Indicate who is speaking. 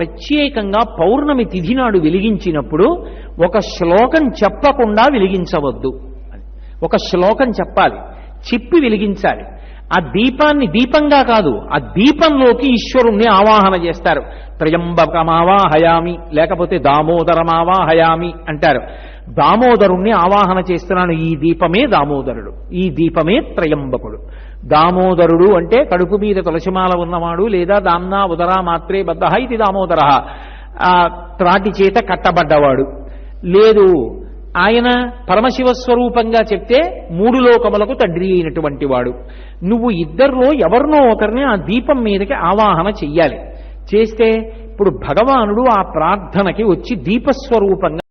Speaker 1: ప్రత్యేకంగా పౌర్ణమి తిథి నాడు వెలిగించినప్పుడు ఒక శ్లోకం చెప్పకుండా వెలిగించవద్దు. ఒక శ్లోకం చెప్పాలి, చెప్పి వెలిగించాలి. ఆ దీపాన్ని దీపంగా కాదు, ఆ దీపంలోకి ఈశ్వరుణ్ణి ఆవాహన చేస్తారు. త్రయంబకమావాహయామి, లేకపోతే దామోదరమావాహయామి అంటారు. దామోదరుణ్ణి ఆవాహన చేస్తున్నాను, ఈ దీపమే దామోదరుడు, ఈ దీపమే త్రయంబకుడు. దామోదరుడు అంటే కడుపు మీద తులసిమాల ఉన్నవాడు, లేదా దామ్నా ఉదరా మాత్రే బద్ధ ఇది దామోదర, త్రాటి చేత కట్టబడ్డవాడు. లేదు, ఆయన పరమశివస్వరూపంగా చెప్తే మూడు లోకములకు తండ్రి అయినటువంటి వాడు. నువ్వు ఇద్దరిలో ఎవరినో ఒకరిని ఆ దీపం మీదకి ఆవాహన చెయ్యాలి. చేస్తే ఇప్పుడు భగవానుడు ఆ ప్రార్థనకి వచ్చి దీపస్వరూపంగా